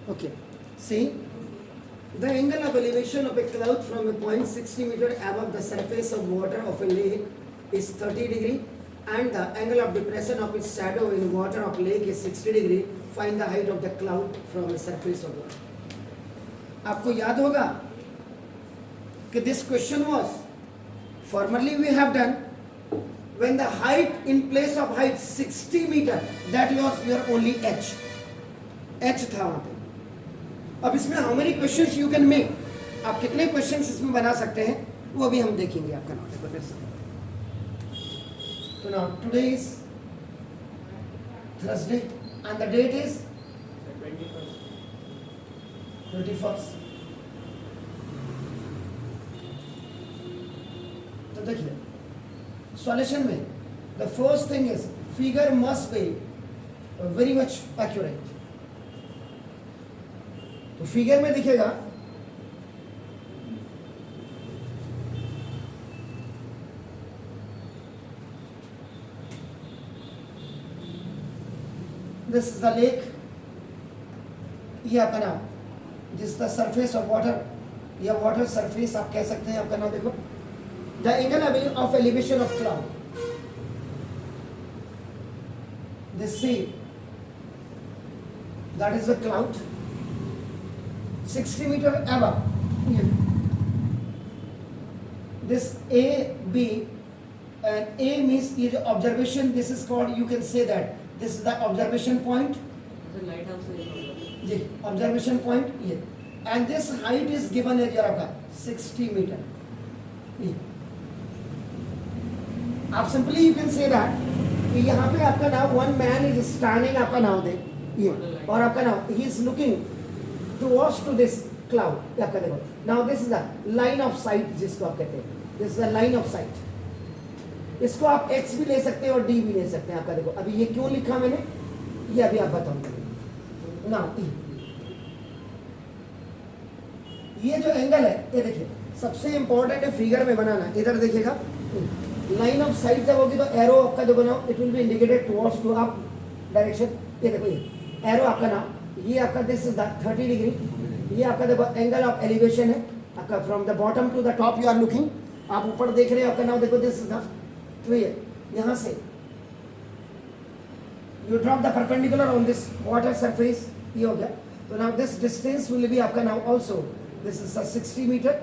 Okay. See, the angle of elevation of a cloud from a point 60 meter above the surface of water of a lake is 30 degree and the angle of depression of its shadow in water of lake is 60 degree. Find the height of the cloud from the surface of water. आपको याद होगा कि this question was formerly we have done when the height in place of height 60 meter that was your only h था वहां पे. अब इसमें how many questions you can make, आप कितने क्वेश्चंस इसमें बना सकते हैं वो भी हम देखेंगे आपका नोट पेपर से. तो now today is Thursday and the date is 21st. तो देखिए सॉल्यूशन में the first thing is figure must be very much accurate. तो फिगर में दिखेगा दिस इज द लेक, ये आपका नाम जिस द सरफेस ऑफ वाटर या वाटर सरफेस आप कह सकते हैं. आपका नाम देखो the angle of elevation of cloud this see that is the cloud 60 meter above. This A, B, and A means is observation. This is called, you can say that this is the observation point. The lighthouse is over. जी, observation point ये. And this height is given as your आपका 60 meter. ये. आप simply you can say that कि यहाँ पे आपका नाम one man is standing आपका नाम दे ये और आपका नाम he is looking towards to this cloud. आपका देखो now this is the line of sight जिसको आप कहते हैं. this is the line of sight. इसको आप x भी ले सकते हैं और d भी ले सकते हैं. आपका देखो अभी ये क्यों लिखा मैंने ये अभी आप बताऊंगा. now ये जो एंगल है ये देखिए सबसे इंपॉर्टेंट है फिगर में बनाना. इधर देखिएगा लाइन ऑफ साइट जब होगी तो एरो आपका देखो ना it will be indicated towards to up direction. ये देखो ये एरो आपका नाम ये आपका दिस इज द 30 डिग्री. ये आपका देखो एंगल ऑफ एलिवेशन है आपका from the bottom to the top you are looking. आप ऊपर देख रहे हो आपका नाम देखो दिस इज द. तो ये यहाँ से you drop the perpendicular on this water surface. ये हो गया. तो now this distance will be आपका now also this is 60 metre.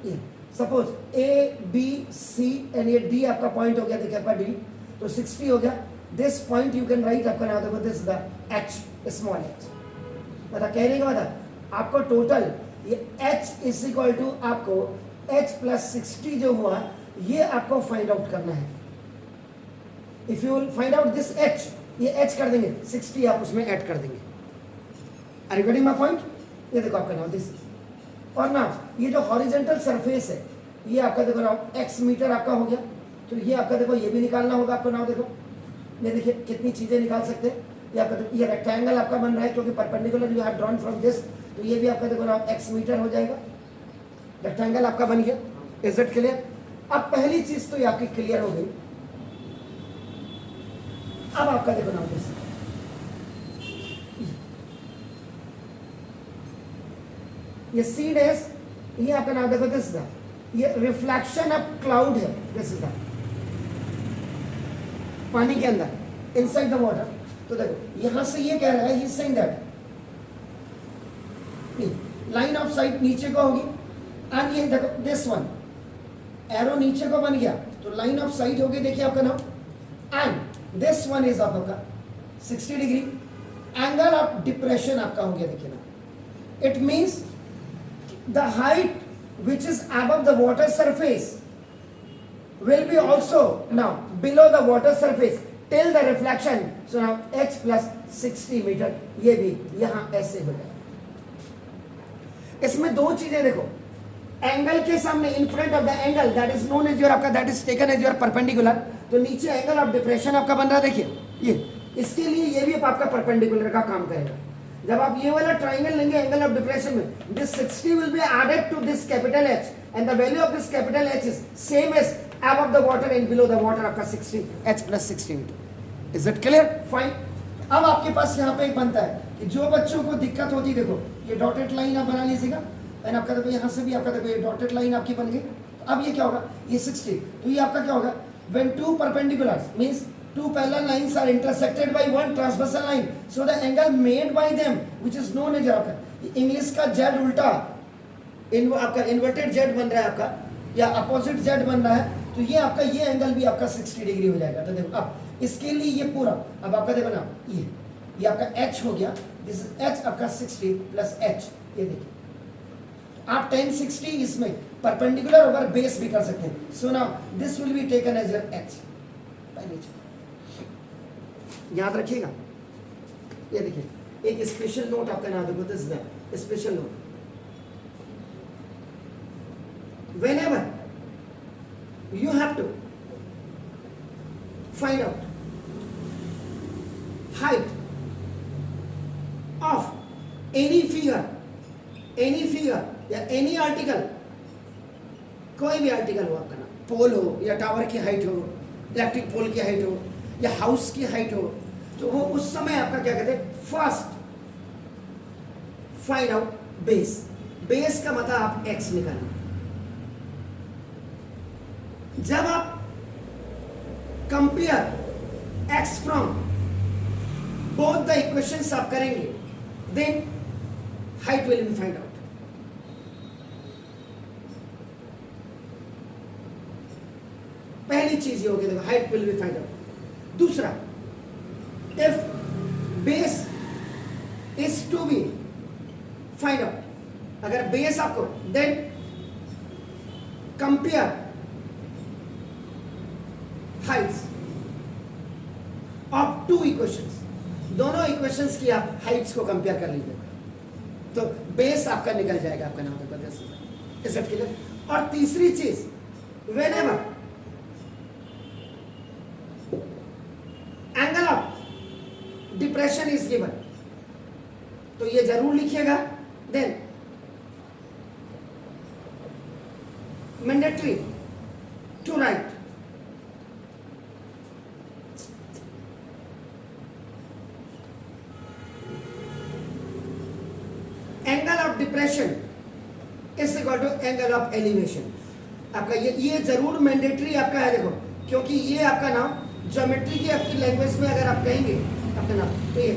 ये suppose A B C and ये डी आपका पॉइंट हो गया देखिए आपका डी. तो 60 हो गया. This point you can write आपका नाम देखो this the H small H. मतलब कहने का मतलब आपको टोटल ये h इज इक्वल टू आपको h प्लस 60 जो हुआ ये आपको फाइंड आउट करना है. If you will find out this h ये h कर देंगे 60 आप उसमें ऐड कर देंगे. Are you getting my point. ये देखो आपका नाम दिस और ना ये जो हॉरिजॉन्टल सरफेस है ये आपका देखो ना x मीटर आपका हो गया. तो ये आपका देखो ये भी निकालना होगा आपको. नाम देखो ये देखिए कितनी चीजें निकाल सकते हैं. ये रेक्टेंगल आपका बन रहा है क्योंकि perpendicular you have drawn from this. तो ये भी आपका देखो ना x मीटर हो जाएगा. रेक्टेंगल आपका बन गया. Is it clear. अब पहली चीज तो ये आपकी क्लियर हो गई. अब आपका देखो ना दिस ये सी डैश ये आपका नाम देखो दिस द ये रिफ्लेक्शन ऑफ क्लाउड है. दिस इज द पानी के अंदर इनसाइड द वाटर. तो देखो यहां से ये कह रहा है he saying that line of site नीचे को होगी एंड ये देखो दिस वन एरो नीचे को बन गया तो लाइन ऑफ साइट होगी देखिए आपका नाम. एंड दिस वन इज आपका 60 डिग्री. एंगल ऑफ डिप्रेशन आपका हो गया देखिए ना. It means the height which is above the water surface will be also now below the water surface till the reflection. So now h plus 60 meter ये भी यहाँ ऐसे हो जाएगा. इसमें दो चीजें देखो एंगल के सामने in front of the angle that is known as your आपका that is taken as your perpendicular. तो नीचे एंगल ऑफ डिप्रेशन आपका बन रहा है देखिए ये. इसके लिए ये भी आपका परपेंडिकुलर का काम करेगा. जब आप ये वाला ट्राइंगल लेंगे एंगल ऑफ डिप्रेशन में this 60 will be added to this capital H and the value of this capital H is same as above the water and below the water आपका 60 H plus 60 metre. Is it clear. Fine. अब आपके पास यहाँ पे एक बनता है कि जो बच्चों को दिक्कत होती है, देखो ये डॉटेड लाइन आप बना लीजिएगा, एंड आपका देखो यहाँ से भी आपका देखो ये डॉटेड लाइन आपकी बन गई। तो अब ये क्या होगा, ये 60, तो ये आपका क्या होगा, when two perpendiculars means two parallel lines are intersected by one transversal line, so the angle made by them which is known as आपका इंग्लिश का z उल्टा आपका इन्वर्टेड z बन रहा है आपका, या अपोजिट z बन रहा है, तो ये आपका ये एंगल भी आपका 60 डिग्री हो जाएगा। तो देखो अब इसके लिए ये पूरा, अब आपका देखो ना ये आपका h हो गया, दिस इज h आपका 60 प्लस h, ये देखिए आप 1060 इसमें परपेंडिकुलर ओवर बेस भी कर सकते हैं। So now this will be taken as your h, याद रखिएगा। ये देखिए एक स्पेशल नोट आपका नाम देखो, this is special note, whenever you have to find out height of any figure या एनी आर्टिकल, कोई भी आर्टिकल हो आपका ना, पोल हो या टावर की हाइट हो, इलेक्ट्रिक पोल की हाइट हो या हाउस की हाइट हो, तो वो उस समय आपका क्या कहते हैं, first find out base. Base का मतलब आप x निकालना। जब आप compare x from both the equations आप करेंगे, then height will be find out. पहली चीज ये होगी, देखो height will be find out. दूसरा, if base is to be find out, अगर बेस आपको, then compare heights of two equations, दोनों इक्वेशंस की आप हाइट्स को कंपेयर कर लीजिए, तो बेस आपका निकल जाएगा आपका नाम तो इज इट क्लियर। और तीसरी चीज, whenever angle of depression is given, तो ये जरूर लिखिएगा, then mandatory to write angle of depression is equal to angle of elevation. आपका ये जरूर मैंडेटरी आपका है, देखो, क्योंकि ये आपका नाम ज्योमेट्री की आपकी लैंग्वेज में अगर आप कहेंगे आपका नाम, तो ये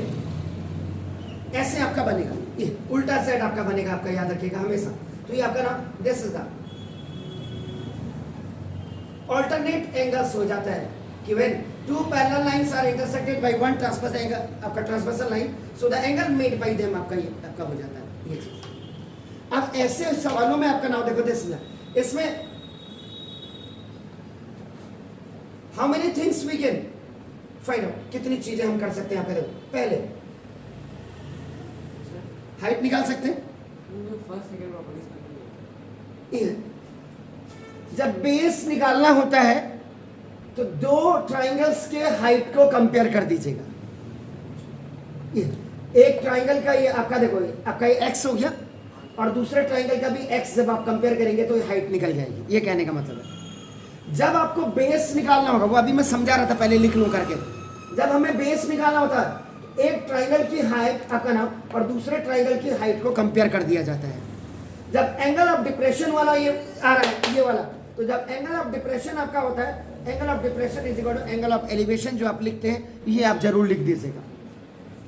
ऐसे आपका बनेगा, ये उल्टा सेट आपका बनेगा, आपका याद रखिएगा हमेशा। तो ये आपका नाम this is the alternate angles हो जाता है कि when two parallel lines are intersected by one transverse angle, आपका transversal line, so the angle made by them आपका ये आपका हो जाता है ये चीज। अब ऐसे सवालों में आपका नाम देखो, दिस इसमें how many things we can find out, कितनी चीजें हम कर सकते हैं यहाँ पे। पहले हाइट निकाल सकते हैं, फर्स्ट सेकंड प्रॉपर्टीज। जब बेस निकालना होता है तो दो ट्राइंगल्स के हाइट को कंपेयर कर दीजिएगा। एक ट्राइंगल का ये आपका देखो, आपका ये x हो गया, और दूसरे ट्राइंगल का भी x जब आप कंपेयर करेंगे तो ये हाइट निकल जाएगी। ये कहने का मतलब है जब आपको बेस निकालना होगा, वो अभी मैं समझा रहा था, पहले लिख लूं करके, जब हमें बेस निकालना होता है एक ट्राइंगल की हाइट आपका नाम और दूसरे ट्राइंगल की हाइट को कंपेयर कर दिया जाता है। जब एंगल ऑफ डिप्रेशन वाला ये आ रहा है, ये वाला, तो जब एंगल ऑफ डिप्रेशन आपका होता है, angle of depression is equal to angle of elevation, जो आप लिखते हैं ये आप जरूर लिख दीजिएगा।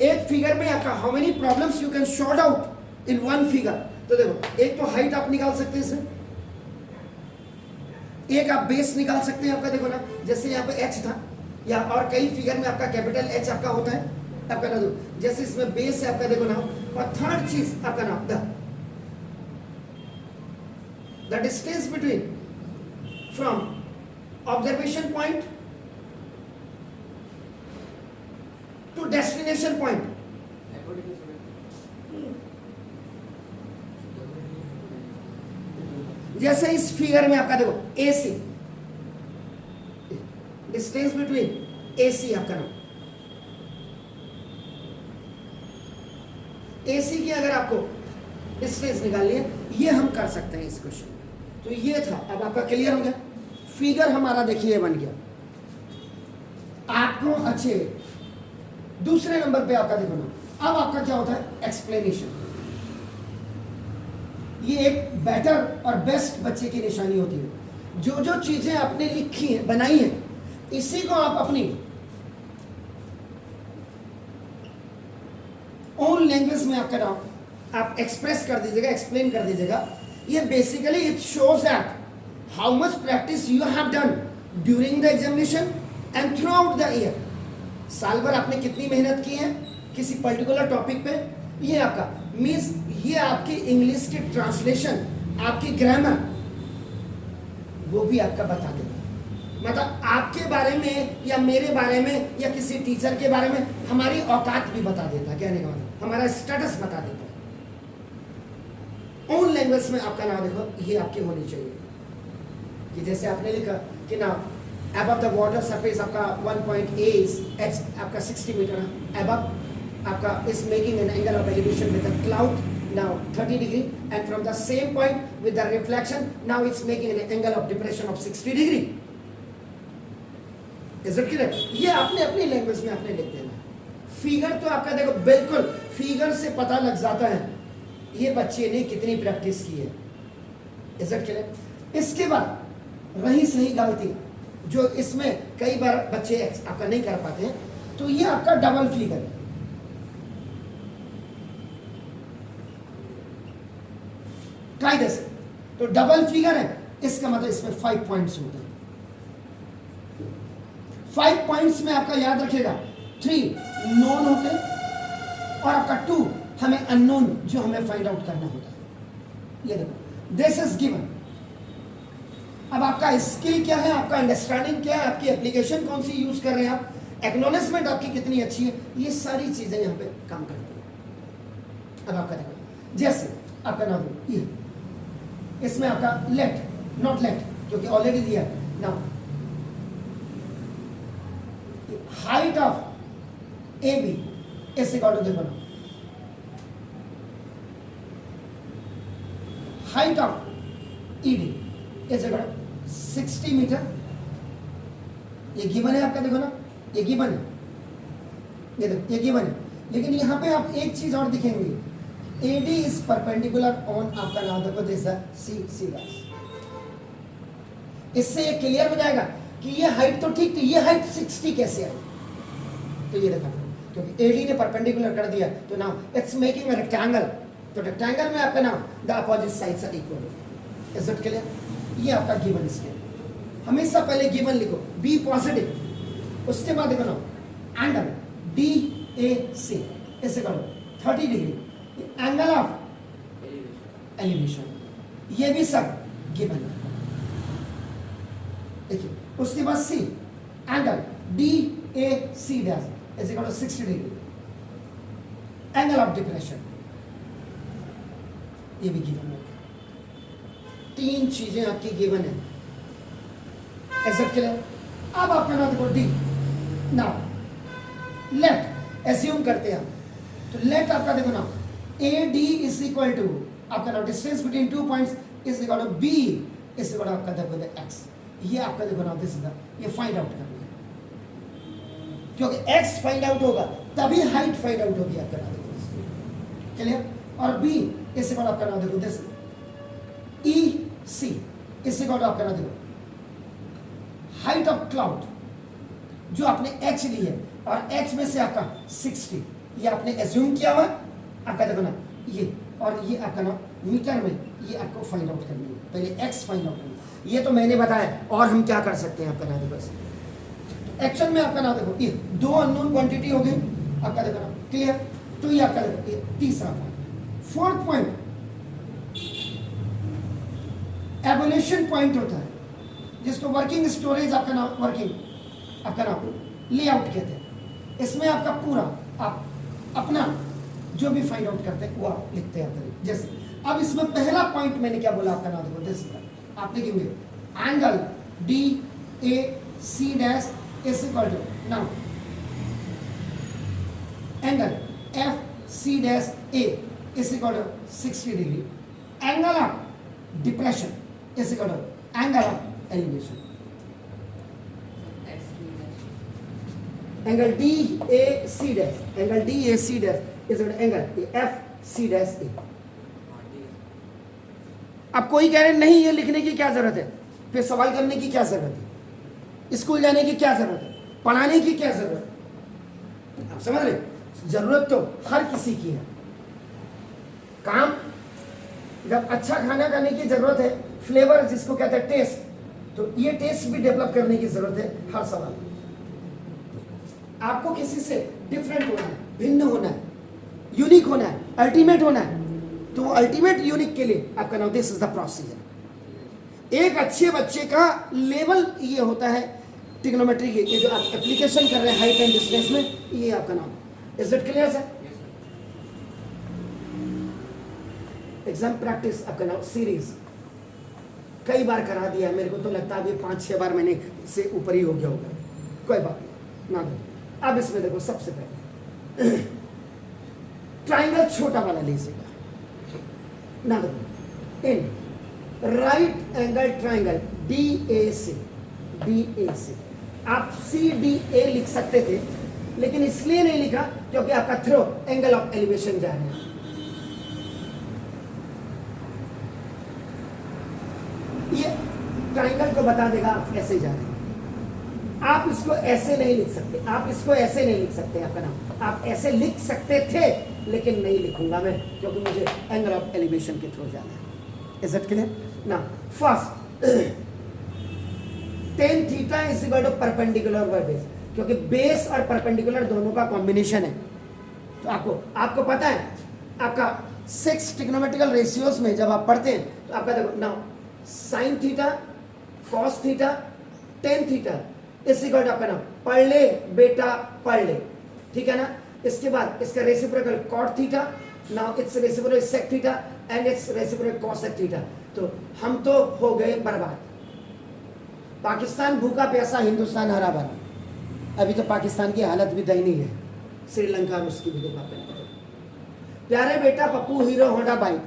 एक फिगर में आपका how many problems you can sort out in one figure. तो देखो, एक तो हाइट आप निकाल सकते हैं इसमें, एक आप बेस निकाल सकते हैं आपका, देखो ना, जैसे यहाँ पे h था, या और कई फिगर में आपका कैपिटल H आपका होता है आपका ना, जैसे इसमें बेस है आपका, देखो ना। और थर्ड चीज आपका नाम the distance between from observation point two destination point. जैसे इस फिगर में आपका देखो AC, डिस्टेंस बिटवीन AC आपका नाम, AC की अगर आपको डिस्टेंस निकालनी है, ये हम कर सकते हैं इस क्वेश्चन। तो ये था, अब आपका क्लियर हो गया। फिगर हमारा देखिए बन गया। आपको अच्छे दूसरे नंबर पे आपका देखो ना, अब आपका क्या होता है, एक्सप्लेनेशन। ये एक बेटर और बेस्ट बच्चे की निशानी होती है। जो जो चीजें आपने लिखी हैं, बनाई हैं, इसी को आप अपनी ओन लैंग्वेज में आपका नाम आप एक्सप्रेस कर दीजिएगा, एक्सप्लेन कर दीजिएगा। ये basically it shows that how much practice you have done during the examination and through out the year. साल भर आपने कितनी मेहनत की है किसी पर्टिकुलर टॉपिक पे, ये आपका मीन्स ये आपकी इंग्लिश की ट्रांसलेशन, आपकी ग्रामर, वो भी आपका बता देगा। मतलब आपके बारे में या मेरे बारे में या किसी टीचर के बारे में हमारी औकात भी बता देता है, कहने का मतलब हमारा स्टेटस बता देता है। ओन लैंग्वेज में आपका नाम देखो, ये आपकी होनी चाहिए कि जैसे आपने लिखा कि ना above the water surface आपका 1.8 h आपका 60 मीटर above आपका is making an angle of elevation with a cloud now 30 degree and from the same point with the reflection now it's making an angle of depression of 60 degree. Is it clear? ये आपने अपनी language में आपने लिख देना। Figure तो आपका देखो बिल्कुल फिगर से पता लग जाता है ये बच्चे ने कितनी प्रैक्टिस की है। Is it clear? इसके बाद रही सही गलती जो इसमें कई बार बच्चे आपका नहीं कर पाते हैं, तो ये आपका डबल फिगर है। ट्राई दिस, तो डबल फिगर है, इसका मतलब इसमें 5 पॉइंट्स होते हैं। 5 पॉइंट्स में आपका याद रखिएगा 3 नोन होते हैं और आपका 2 हमें अननोन जो हमें फाइंड आउट करना होता है। ये देखो दिस इज गिवन। अब आपका स्किल क्या है, आपका अंडरस्टैंडिंग क्या है, आपकी एप्लीकेशन कौन सी यूज कर रहे हैं आप, एक्नॉलेजमेंट आपकी कितनी अच्छी है, ये सारी चीजें यहाँ पे काम करती हैं। अब आपका देखो जैसे आपका नाम ये, इसमें आपका लेट नॉट लेट क्योंकि ऑलरेडी दिया now height of A B is equal to देखो ना height of E D is equal 60 metre. ये गिवन है आपका, देखो ना ये गिवन है, ये देखो ये गिवन है, लेकिन यहाँ पे आप एक चीज और दिखेंगे, AD इज परपेंडिकुलर ऑन आपका नाम देखो दिस सी डैश। इससे ये क्लियर हो जाएगा कि ये हाइट तो ठीक थी, ये हाइट 60 कैसे आई, तो ये देखा क्योंकि AD ने परपेंडिकुलर कर दिया तो now it's making a rectangle, तो रेक्टेंगल में आपका नाम the opposite sides are equal. Is it clear? ये आपका गिवन स्टेटमेंट, हमेशा पहले गिवन लिखो, बी पॉजिटिव, उसके बाद देखो ना एंगल DAC इसे करो 30 डिग्री, एंगल ऑफ एलिवेशन, ये भी सब गिवन है। देखिए उसके बाद C एंगल DAC डैश इसे करो 60 डिग्री, एंगल ऑफ डिप्रेशन, ये भी गिवन है। 3 चीजें आपकी गिवन है। ऐसा क्लियर? अब आपका नाम देखो डी। नाउ लेट एज्यूम करते हैं हम, तो लेट आपका देखो ना AD इज इक्वल टू आपका नाम distance between 2 points is equal to B is equal to आपका देखो x। ये आपका देखो ना दिस इज द, ये फाइंड आउट करना है क्योंकि x फाइंड आउट होगा तभी हाइट फाइंड आउट होगी आपका नाम देखो। क्लियर? और B इस इक्वल आपका नाम देखो दिस EC इस इक्वल आपका नाम देखो हाइट ऑफ क्लाउड जो आपने h ली है और h में से आपका 60 ये आपने एज्यूम किया हुआ आपका देखो ना ये, और ये आपका ना मीटर में ये आपको फाइंड आउट करनी है, पहले x फाइंड आउट करनी है। ये तो मैंने बताया, और हम क्या कर सकते हैं आपका नाम देखो एक्शन में आपका नाम देखो ये 2 अननोन क्वांटिटी हो गई आपका देखो ना क्लियर, तो ये आपका देखो ये तीसरा point. 4th point evolution point होता है जिसको वर्किंग स्टोरेज आपका नाम वर्किंग आपका नाम लेआउट कहते हैं। इसमें आपका पूरा आप अपना जो भी फाइंड आउट करते हैं वो आप लिखते हैं। जैसे अब इसमें पहला पॉइंट मैंने क्या बोला आपका नाम देखो दिस आप लिखेंगे angle DAC dash is equal to now angle FC dash A is equal to 60 degree, angle of depression is equal to angle of elevation. Angle D A C dash, angle D A C dash is angle F C dash A. हाँ ठीक है। अब कोई कह रहे नहीं ये लिखने की क्या जरूरत है, फिर सवाल करने की क्या जरूरत है, स्कूल जाने की क्या जरूरत है, पढ़ाने की क्या जरूरत है, आप समझ रहे? जरूरत तो हर किसी की है। काम जब अच्छा खाना खाने की जरूरत है, फ्लेवर जिसको कहते हैं टेस्ट, तो ये टेस्ट भी डेवलप करने की जरूरत है हर सवाल। आपको किसी से डिफरेंट होना है, भिन्न होना है, यूनिक होना है, अल्टीमेट होना है, तो वो अल्टीमेट यूनिक के लिए आपका नाम दिस इज द प्रोसीजर। एक अच्छे बच्चे का लेवल ये होता है ट्रिग्नोमेट्री के, ये जो आप एप्लीकेशन कर रहे हैं हाइट एंड डिस्टेंस में, ये आपका नाम। Is it clear sir? Exam practice आपका नाम सीरीज कई बार करा दिया, मेरे को तो लगता है अभी 5-6 बार मैंने से ऊपर ही हो गया होगा, कोई बात नहीं ना दो। अब इसमें देखो सबसे पहले ट्राइंगल छोटा वाला लीजिएगा ना दो, in right angle triangle D A C, आप सी डी ए लिख सकते थे, लेकिन इसलिए नहीं लिखा क्योंकि आपका थ्रो एंगल ऑफ एलिवेशन जा रहा है। ये ट्राइंगल को बता देगा आप ऐसे जा रहे हैं। आप इसको ऐसे नहीं लिख सकते, आप इसको ऐसे नहीं लिख सकते, आपका नाम आप ऐसे लिख सकते थे, लेकिन नहीं लिखूंगा मैं क्योंकि मुझे एंगल ऑफ एलिवेशन के थ्रू जाना है। Is it clear? ना first tan theta is equal to perpendicular by base, क्योंकि बेस और परपेंडिकुलर दोनों का कॉम्बिनेशन है। तो आपको पता है, आपका 6 ट्रिग्नोमेट्रिकल रेशियोज में जब आप पढ़ते हैं तो आपका देखो ना sine theta, cos theta, tan theta इस इक्वल टू आपका नाम पढ़ ले बेटा पढ़ ले, ठीक है ना। इसके बाद इसका reciprocal cot theta, now it's reciprocal sec theta and it's reciprocal cosec theta. तो हम तो हो गए बर्बाद। पाकिस्तान भूखा प्यासा, हिंदुस्तान हरा भरा। अभी तो पाकिस्तान की हालत भी दयनीय है, श्रीलंका में उसकी भी देखा। प्यारे बेटा Pappu Hero Honda bike,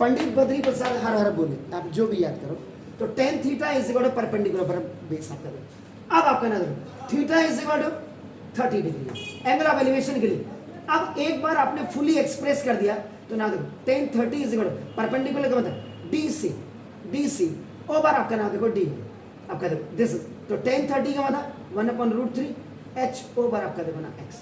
Pandit Badri Prasad हर हर बोले, आप जो भी याद करो। तो tan theta is equal to perpendicular पर बेस आप करो। अब आपका नजर theta is equal to 30 degree angle of elevation के लिए। अब एक बार आपने फुली एक्सप्रेस कर दिया तो ना देखो tan 30 is equal to perpendicular का मतलब डी सी ओवर आपका नाम देखो डी, आपका देखो दिस इज तो टेन 30 का मतलब 1/√3 एच ओवर आपका देखो ना एक्स,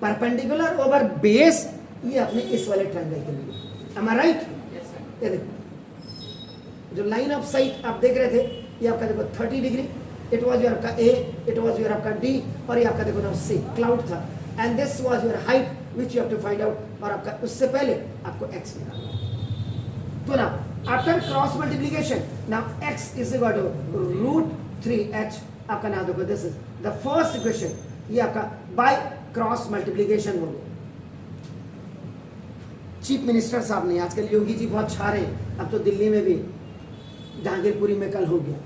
परपेंडिकुलर ओवर बेस। ये अपने इस वाले ट्रायंगल के लिए am I right? Yes sir. ये देखो जो लाइन ऑफ साइट आप देख रहे थे, ये आपका देखो 30 डिग्री, इट वाज योर आपका ए, इट वाज योर आपका डी, और ये आपका देखो ना सी क्लाउड था, and this was your height which you have to find out, और आपका उससे पहले आपको एक्स निकालना। तो ना after cross multiplication now x is equal to √3h, आपका नाम देखो this is the first equation, ये आपका बाय क्रॉस मल्टीप्लिकेशन हो गया। चीफ मिनिस्टर साहब ने, आजकल योगी जी बहुत छा रहे हैं, अब तो दिल्ली में भी जहांगीरपुरी में कल हो गया।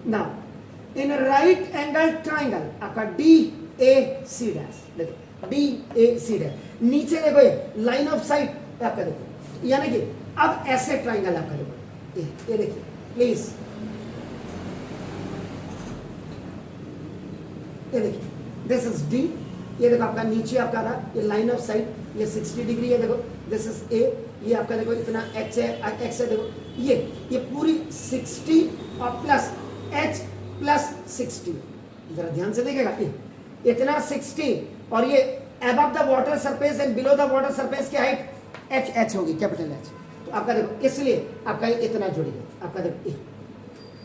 Now in right angle triangle आपका डी ए सी डैश, देखो डी ए सी डैश, नीचे देखो ये लाइन ऑफ साइट आपका देखो, यानी कि अब ऐसे ट्राइंगल आपका देखो, ये देखिए प्लीज, ये देखिए दिस इज डी, ये देखो आपका नीचे आपका था ये लाइन ऑफ साइट, ये 60 डिग्री है, देखो दिस इज ए, ये आपका देखो इतना एक्स है, एक्स है, देखो ये पूरी 60 और प्लस एच प्लस 60, जरा ध्यान से देखेगा, ये इतना 60 और ये above the water surface and below the water surface की हाइट एच एच होगी, कैपिटल एच। तो आपका देखो इसलिए आपका ये इतना जुड़ी है, आपका देखो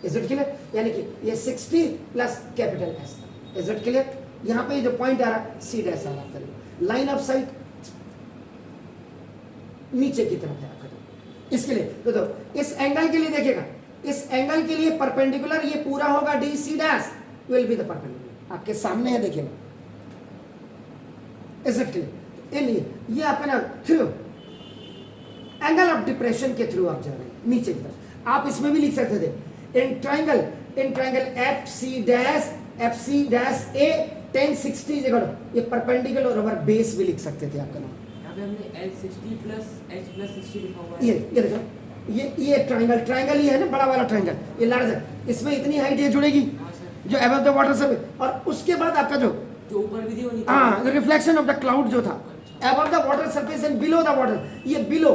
इज इट क्लियर, यानी कि ये 60 plus capital H, is it clear. यहाँ पे जो पॉइंट आ रहा सी डैश आ रहा है, लाइन ऑफ साइट नीचे की तरफ है आपका, इसके लिए तो इस एंगल के लिए देखिएगा, इस एंगल के लिए परपेंडिकुलर ये पूरा होगा D C dash will be the perpendicular, आपके सामने है देखिएगा, इज इट क्लियर। इनलिए ये आपका ना थ्रू एंगल ऑफ डिप्रेशन के थ्रू आप जा रहे हैं नीचे की तरफ। आप इसमें भी लिख सकते थे in triangle F C dash A 1060 ये परपेंडिकुलर ओवर बेस भी लिख सकते थे आपका नाम। यहाँ पे हमने L60 प्लस H प्लस 60 लिखा हुआ है। ये देखो ये ट्राइंगल ही है ना, बड़ा वाला ट्राइंगल, ये लार्ज है, इसमें इतनी हाइट ये जुड़ेगी, हाँ सर। जो अबव द वाटर सरफेस, और उसके बाद आपका जो ऊपर भी थी वो नीचे हाँ रिफ्लेक्शन ऑफ द क्लाउड जो था above the water surface and below the water, ये बिलो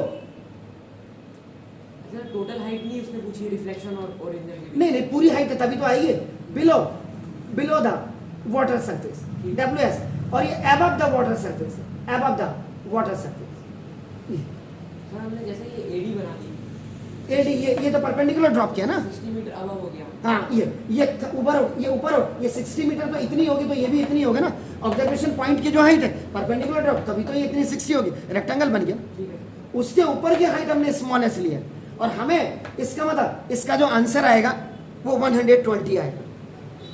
अच्छा टोटल हाइट नहीं उसने पूछी रिफ्लेक्शन और ओरिजिनल की नहीं पूरी हाइट है तभी तो आई है, below below the water surface WS, और ये above the water surface, above the water surface. Sir हमने जैसे ये एडी बना दी एडी ये तो परपेंडिकुलर ड्रॉप किया ना, 60 मीटर अबव हो गया हाँ ये ऊपर हो, ये ऊपर हो, ये 60 मीटर तो इतनी होगी, तो ये भी इतनी होगी ना, ऑब्जर्वेशन पॉइंट की जो हाइट है परपेंडिकुलर ड्रॉप तभी तो ये इतनी 60 होगी, रेक्टेंगल बन गया। ठीक है उसके ऊपर की हाइट हमने स्मॉल एस लिया, और हमें इसका मतलब इसका जो आंसर आएगा वो 120 आएगा।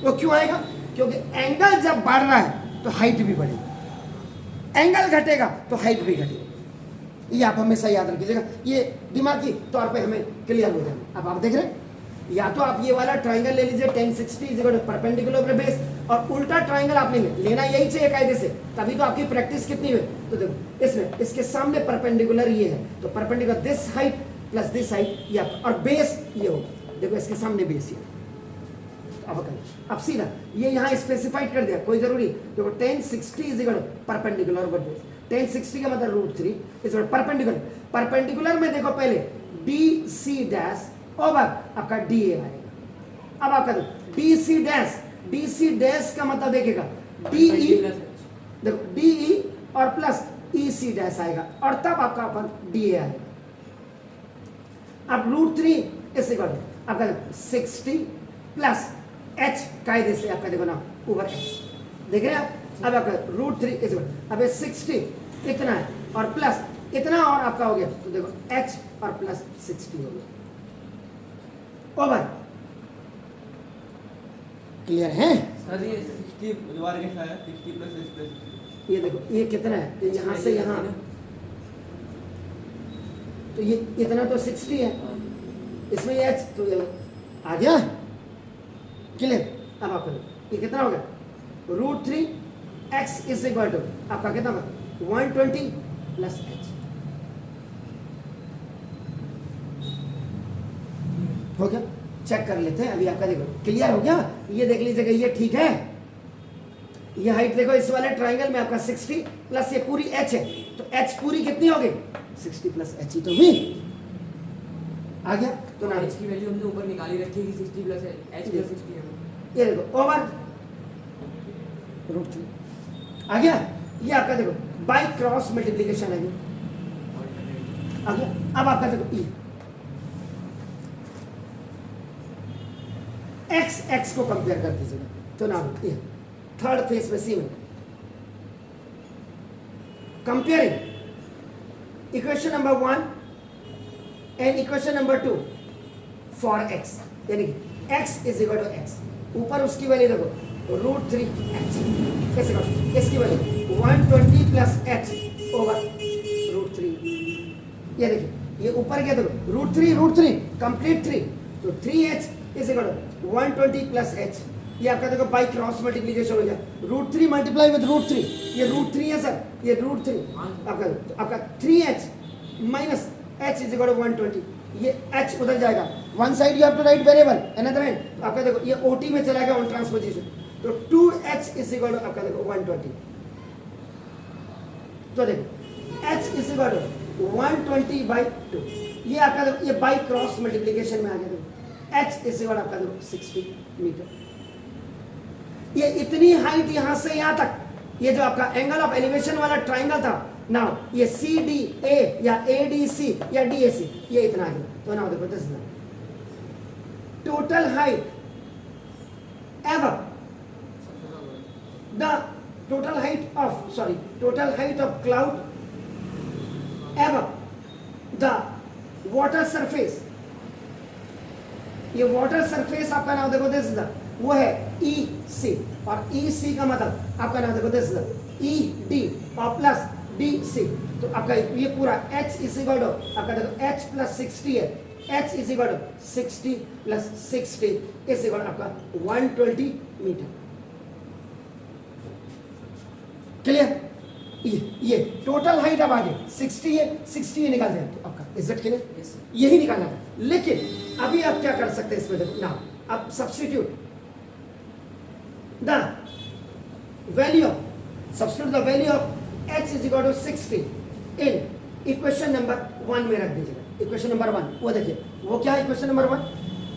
वो क्यों आएगा? क्योंकि एंगल जब बढ़ रहा है तो हाइट भी बढ़ेगी, एंगल घटेगा तो हाइट भी घटेगी। ये आप हमेशा याद रखिएगा, ये दिमागी तौर पे हमें क्लियर हो जाएगा। अब आप देख रहे हैं, या तो आप ये वाला ट्राइंगल ले लीजिए tan 60 is equal to perpendicular base, और उल्टा ट्राइंगल आप लेना यही चाहिए कायदे से, तभी तो आपकी प्रैक्टिस कितनी हुई। तो देखो इसमें इसके सामने परपेंडिकुलर ये है, तो perpendicular this height plus this height ये आपका, और बेस ये होगा, देखो इसके सामने बेस ये। अब सीधा ये यहाँ स्पेसिफाइड कर दिया, कोई जरूरी देखो tan 60 is equal to perpendicular base, tan 60 का मतलब √3 इज परपेंडिकुलर, परपेंडिकुलर में देखो पहले BC डैश और आपका DA आएगा। अब आपका BC डैश का मतलब देखेगा DE, देखो DE और प्लस EC डैश आएगा, और तब आपका अपन DA आएगा। अब √3 इस इक्वल टू आपका 60 प्लस H कायदे से आपका देखो ना ऊपर H, देख रहे हैं आप। अब आपका √3 इस इक्वल, अब 60 इतना है और प्लस इतना, और आपका हो गया, तो देखो H और प्लस 60 हो गया, ओवर। क्लियर है? सर ये 60 दोबारा कैसा है? 60 प्लस H प्लस 60। ये देखो ये कितना है, तो यहाँ से यहाँ, तो ये इतना तो 60 है, इसमें ये H तो ये आ गया। क्लियर? अब आप करो, ये कितना हो गया? √3 x इज इक्वल टू आपका कितना 120 प्लस H हो गया। चेक कर लेते हैं अभी, आपका देखो क्लियर हो गया। ये देख लीजिएगा, ये ठीक है। ये हाइट देखो इस वाले ट्राइंगल में आपका 60 प्लस ये पूरी H है, तो H पूरी कितनी होगी? 60 प्लस H ही तो हुई, आ गया। तो ना H की वैल्यू हमने ऊपर निकाली रखी है कि 60 प्लस H प्लस 60 है। ये देखो ओवर √3 आ गया। ये आपका देखो बाय क्रॉस मल्टीप्लिकेशन है, आ गया। अब आपका देखो x को कंपेयर कर दीजिएगा, तो ना ये थर्ड फेस में सी में comparing equation number 1 and equation number 2 for x, यानी x is equal to x, ऊपर उसकी वैल्यू देखो √3h, कैसे करो इसकी वैल्यू 120 प्लस h ओवर √3। ये देखिए ये ऊपर क्या देखो √3 कंप्लीट 3, तो 3h is equal to 120 plus h। ये आपका देखो बाई क्रॉस मल्टीप्लिकेशन हो गया, √3 मल्टीप्लाई विद √3, ये √3 है सर, ये √3 आपका 3h minus h is equal to 120, ये h उधर जाएगा, one side you have to write variable, another and तो आपका देखो ये OT में चला गया ऑन ट्रांसपोजिशन, तो 2h इज इक्वल टू आपका देखो 120, तो देखो h इज इक्वल टू 120/2, ये आपका देखो ये बाई क्रॉस मल्टीप्लिकेशन में आ गया, देखो h इज इक्वल आपका देखो 60 मीटर। ये इतनी हाइट यहां से यहां तक, ये जो आपका एंगल ऑफ एलिवेशन वाला ट्राइंगल था, नाउ ये CDA या ADC या DAC, ये इतना है, तो नाउ देखो this is total height ever the total height of cloud ever the water surface. ये वाटर सरफेस आपका नाम देखो दिस इज वो है EC, और EC का मतलब आपका नाम देखो दिस इज ED और प्लस DC, तो आपका ये पूरा H इज इक्वल टू आपका देखो H प्लस 60 है, H is equal to 60 plus 60 is equal आपका 120 मीटर। क्लियर? ये टोटल हाइट अब आगे 60 है, 60 ही निकाल दें तो आपका इज इट क्लियर? यही निकालना था, लेकिन अभी आप क्या कर सकते हैं इसमें देखो ना, अब substitute the value of, substitute the value of h is equal to 60 in equation number 1 में रख दीजिएगा। इक्वेशन नंबर 1 वो देखिए, वो क्या है equation number 1,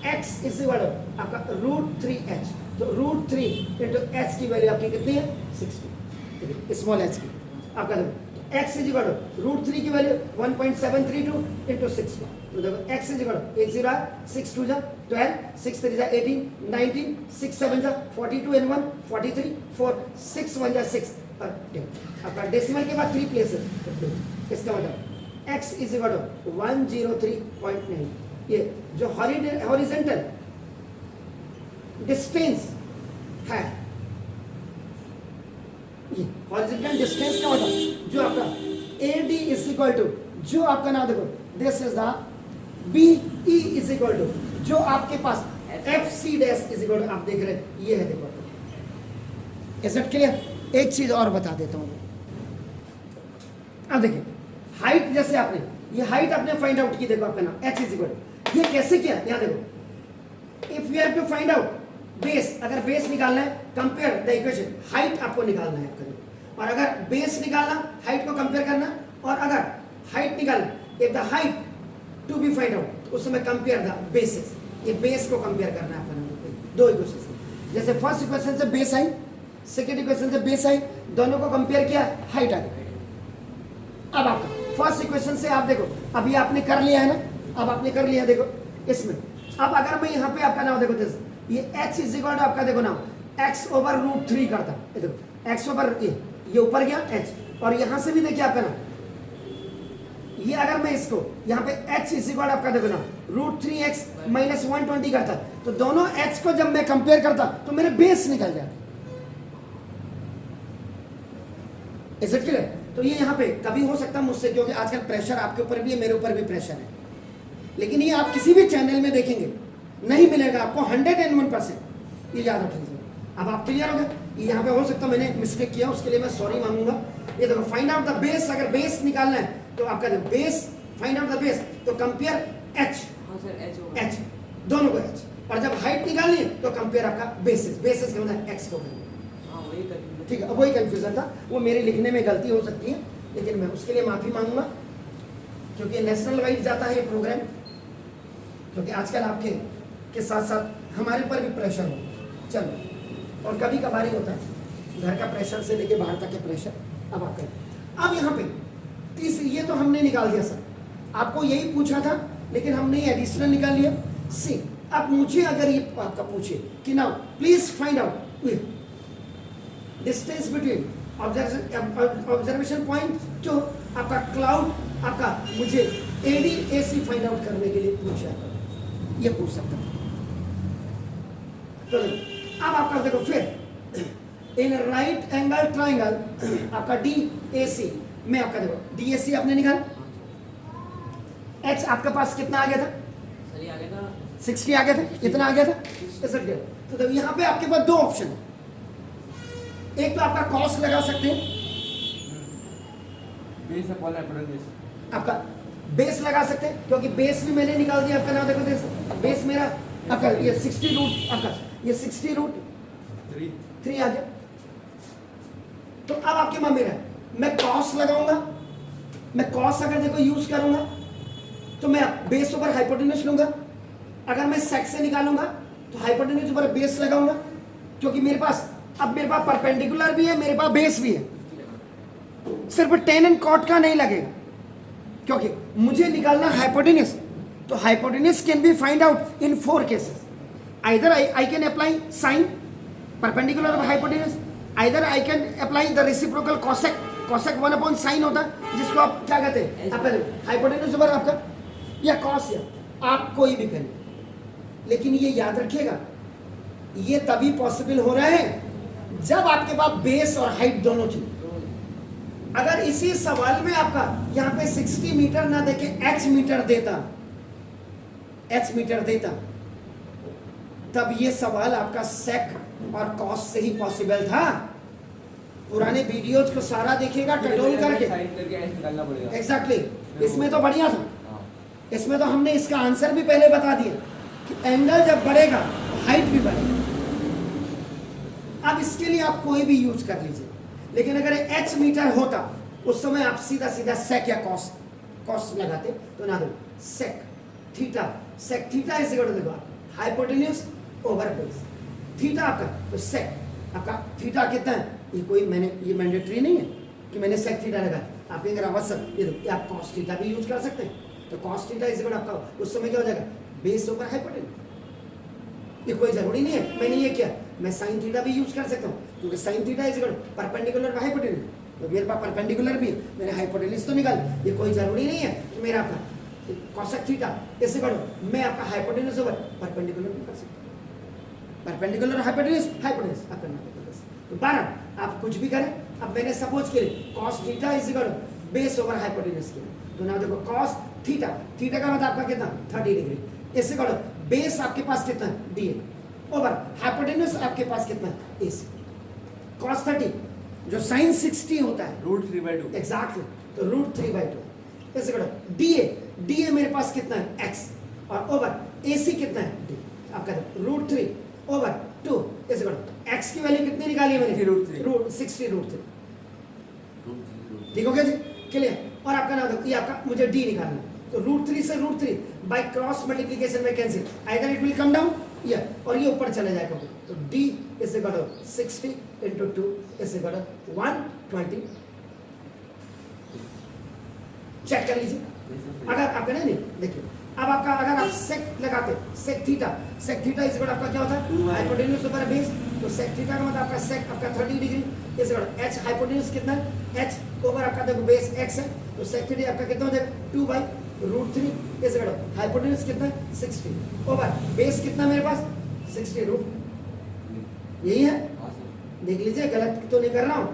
x is equal to आपका √3h, तो √3 इंटू h की वैल्यू आपकी कितनी है 60, स्मॉल h की आपका देखो x इज इक्वल टू √3 की वैल्यू 1.732 इंटू 60, तो देखो x इज इक्वल टू 8 0 6 2 जा 12 6 3 जा 18 19 6 7 जा 42 and 1 43 4 6 1 जा 6 और आपका डेसिमल के बाद 3 प्लेसेस, इसका मतलब x इज इक्वल टू 103.9, ये जो हॉरिजॉन्टल डिस्टेंस है, ये हॉरिजॉन्टल डिस्टेंस का मतलब जो आपका AD इज इक्वल टू, जो आपका नाम देखो this is the BE is equal to, जो आपके पास FC dash is equal to, आप देख रहे हैं ये है, देखो इज इट क्लियर। एक चीज और बता देता हूं, अब देखिए हाइट, जैसे आपने ये हाइट आपने फाइंड आउट की, देखो आपका नाम h इज इक्वल, ये कैसे किया, यहां देखो if you have to find out base, अगर बेस निकालना है कंपेयर द इक्वेशन, हाइट आपको निकालना है आपका, और अगर बेस निकालना हाइट को कंपेयर करना, और अगर हाइट निकालना if the height to be find out, उस समय कंपेयर द बेसिस, ये बेस को कंपेयर करना है अपना, दो इक्वेशन, जैसे फर्स्ट इक्वेशन से बेस आई, सेकेंड इक्वेशन से बेस आई, दोनों को कंपेयर किया, हाइट आ गई। अब आपका फर्स्ट इक्वेशन से आप देखो, अभी आपने कर लिया है ना, अब आपने कर लिया देखो इसमें, अब अगर मैं यहाँ पे आपका नाम देखो ये h इज इक्वल टू आपका देखो नाम x ओवर √3 करता, ये देखो x ओवर ये ऊपर गया h, और यहाँ से भी देखिए आपका नाम ये, अगर मैं इसको यहाँ पे h इज इक्वल आपका देखो ना √3x माइनस 120 करता, तो दोनों h को जब मैं कंपेयर करता तो मेरे बेस निकल जाते, इज इट क्लियर। तो ये यहाँ पे कभी हो सकता है मुझसे, क्योंकि आजकल प्रेशर आपके ऊपर भी है, मेरे ऊपर भी प्रेशर है, लेकिन ये आप किसी भी चैनल में देखेंगे नहीं मिलेगा आपको 101%, ये याद रख लीजिए। अब आप क्लियर हो गए, ये यहाँ पे हो सकता है मैंने मिस्टेक किया, उसके लिए मैं सॉरी मांगूंगा। ये देखो फाइंड आउट द बेस, अगर बेस निकालना है तो आपका base, find out the base, तो कंपेयर h दोनों को h, और जब हाइट निकालनी है तो कंपेयर आपका बेसिस, बेसिस का मतलब x को करेंगे, ठीक है। अब वही कंफ्यूजन था, वो मेरे लिखने में गलती हो सकती है, लेकिन मैं उसके लिए माफी मांगूंगा, क्योंकि नेशनल वाइड जाता है ये प्रोग्राम, क्योंकि आजकल आपके के साथ साथ हमारे पर भी प्रेशर हो, चलो, और कभी कभार ही होता है घर का प्रेशर से लेके बाहर तक के प्रेशर। अब आप करें, अब यहाँ पे तीसरी, ये तो हमने निकाल दिया सर, आपको यही पूछा था, लेकिन हमने ये एडिशनल निकाल लिया। सी, अब मुझे अगर ये आपका पूछे कि now please find out distance between observation point जो आपका क्लाउड, आपका मुझे ADAC फाइंड आउट करने के लिए पूछा, ये पूछ सकता है। तो अब आपका देखो फिर इन राइट एंगल ट्राइंगल आपका DAC में आपका देखो DAC आपने निकाला, h आपके पास कितना आ गया था, 60 आ गया था, कितना आ गया था 60 गया। तो देखो यहाँ पे आपके पास दो ऑप्शन है, एक तो आपका कॉस लगा सकते हैं, आपका बेस लगा सकते हैं, क्योंकि बेस भी मैंने निकाल दिया, आपका नाम देखो बेस मेरा आपका ये 60 रूट, आपका ये 60 रूट 3 आ गया। तो अब आपके मन में है, मैं कॉस लगाऊंगा, मैं कॉस अगर देखो यूज करूंगा तो मैं बेस ओवर हाइपोटेन्यूज लूंगा, अगर मैं सेक से निकालूंगा तो हाइपोटेन्यूज ओवर बेस लगाऊंगा, क्योंकि मेरे पास अब मेरे पास परपेंडिकुलर भी है, मेरे पास बेस भी है, सिर्फ टेन एंड कॉट का नहीं लगेगा, क्योंकि मुझे निकालना हाइपोटेन्यूज, तो hypotenuse can be find out in 4 cases, either I can apply sine perpendicular of hypotenuse, either I can apply the reciprocal cosec, cosec 1/sin होता है, जिसको आप क्या कहते हैं आपका हाइपोटेन्यूज ओवर आपका, या कॉस, या आप कोई भी करें, लेकिन ये याद रखिएगा ये तभी पॉसिबल हो रहा है जब आपके पास बेस और हाइट दोनों थी। अगर इसी सवाल में आपका यहाँ पे 60 मीटर ना देके h मीटर देता, तब ये सवाल आपका सेक और कॉस से ही पॉसिबल था। पुराने वीडियोज को सारा देखिएगा टटोल करके, एग्जैक्टली, इसमें तो बढ़िया था, इसमें तो हमने इसका आंसर भी पहले बता दिया कि एंगल जब बढ़ेगा तो हाइट भी बढ़ेगा। अब इसके लिए आप कोई भी यूज कर लीजिए, लेकिन अगर एच मीटर होता उस समय आप सीधा सीधा सेक या कॉस लगाते। तो ना दो sec theta is equal to, देखो हाइपोटेन्यूज ओवर बेस, थीटा आपका, तो सेक आपका थीटा कितना है, ये मैंडेटरी नहीं है कि मैंने सेक थीटा लगा, आप कहेंगे आवश्यक, ये देखो आप कॉस थीटा भी यूज कर सकते हैं। तो कॉस थीटा इज इक्वल आपका उस समय क्या हो जाएगा, बेस ओवर हाइपोटेन्यूज। ये कोई जरूरी नहीं है मैंने ये किया, मैं साइन थीटा भी यूज कर सकता हूँ, क्योंकि sine theta is equal perpendicular by hypotenuse, तो मेरे पास परपेंडिकुलर भी है, मैंने हाइपोटेन्यूज तो निकाल। ये कोई जरूरी नहीं है कि मेरा आपका कॉसेक थीटा इससे करो, मैं आपका हाइपोटेन्यूज ओवर परपेंडिकुलर भी कर सकता हूँ, परपेंडिकुलर हाइपोटेन्यूज आप करना पड़ेगा। तो 12 आप कुछ भी करें। अब मैंने सपोज के लिए cos theta is equal base over hypotenuse किया, तो ना देखो कॉस थीटा का मतलब आपका कितना 30 डिग्री, इससे करो बेस आपके पास कितना डी है ओवर हाइपोटेन्यूज आपके पास कितना ए सी, कॉस 30 जो साइन 60 होता है √3/2 एग्जैक्टली, तो √3/2 ऐसे करो डी ए मेरे पास कितना है एक्स, और ओवर ए सी कितना है डी, आपका √3/2 ऐसे करो एक्स की वैल्यू कितनी निकाली है मैंने √60 ठीक हो गया जी, क्लियर। और आपका नाम ये आपका मुझे डी निकालना है, तो √3 से √3 बाय क्रॉस मल्टीप्लिकेशन में cancel, either it will come down या और ये ऊपर चले जाएगा, तो D is equal to 60 into 2 is equal to 120। Check कर लीजिए, अगर आपका नहीं देखिए, अब आपका अगर आप सेक लगाते सेक थीटा इज इक्वल आपका क्या होता है हाइपोटेन्यूज ओवर बेस, तो सेक थीटा का मतलब आपका सेक आपका 30 degree is equal H hypotenuse कितना है एच ओवर आपका देखो बेस एक्स है, तो सेक थीटा आपका कितना हो जाएगा 2/√3 इज इक्वल हाइपोटेन्यूज कितना है 60 ओवर बेस कितना मेरे पास 60√, यही है। देख लीजिए गलत तो नहीं कर रहा हूँ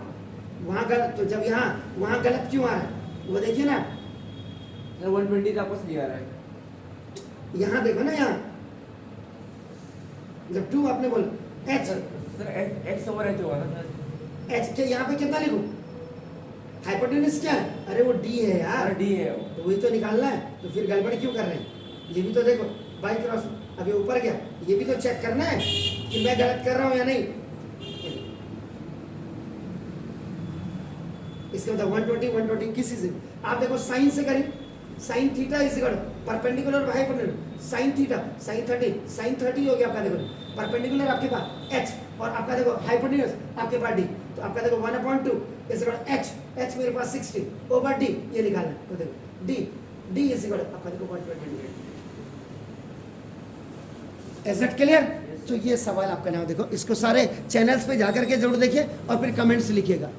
वहां गलत, तो जब यहाँ वहां गलत क्यों आ रहा है वो देखिए ना, सर 120 आपको सही आ रहा है, यहाँ देखो ना, यहाँ जब 2 आपने बोला H sir x over h होगा ना सर, एच के यहाँ पे कितना लिखूं, हाइपोटेन्यूज क्या है, अरे वो डी है यार, d है वो। तो वही तो निकालना है, तो फिर गड़बड़ क्यों कर रहे हैं, ये भी तो देखो बाई क्रॉस अभी ऊपर गया, ये भी तो चेक करना है कि मैं गलत कर रहा हूँ या नहीं। इसका मतलब 120 किसी से आप देखो साइन से करें, sine theta is equal perpendicular by hypotenuse, sine theta sine 30 हो गया आपका, देखो परपेंडिकुलर आपके पास h और आपका देखो हाइपोटेन्यूज आपके पास d, तो आपका देखो 1/2 इज इक्वल h मेरे पास 60 ओवर d, ये निकालना है, तो देखो d इज इक्वल आपका देखो 120 डिग्री। Is it clear? तो ये सवाल आपका नाम देखो, इसको सारे चैनल्स पे जाकर के जरूर देखिए और फिर कमेंट्स लिखिएगा।